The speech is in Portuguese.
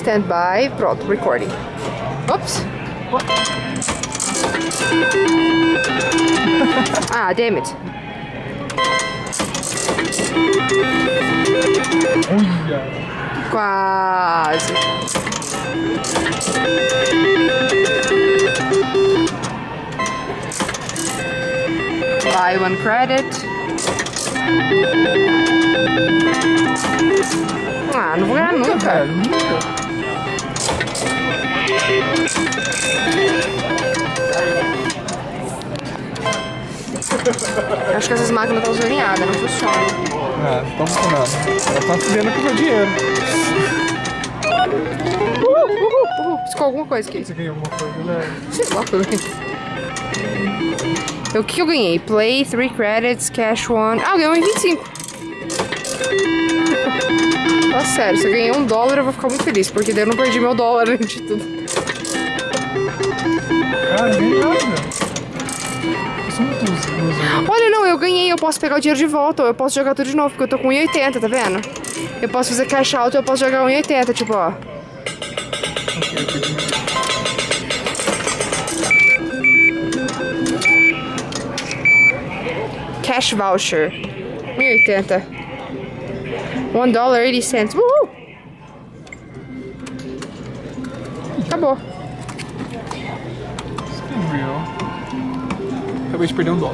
stand by. Pronto, recording. Ops. Ah, damn it. Quase. Buy one credit. Ah, não vou ganhar nunca. Acho que essas máquinas estão zoneadas, não funcionam. Ah, estão funcionando. Ela tá fudendo com o meu dinheiro. Piscou alguma coisa aqui. Você ganhou alguma coisa, né? Sei lá, então, o que eu ganhei? Play, 3 credits, cash 1. Ah, eu ganhei 1,25. Fala sério, se eu ganhei $1, eu vou ficar muito feliz, porque daí eu não perdi meu dólar antes de tudo. Cara, nem nada. Isso é muito uso. Olha, não, eu ganhei, eu posso pegar o dinheiro de volta, ou eu posso jogar tudo de novo, porque eu tô com 1,80, tá vendo? Eu posso fazer cash out, eu posso jogar 1,80, tipo, ó. Cash voucher. 1,80. $1.80. Uhul! Acabou. Acabei de perder $1.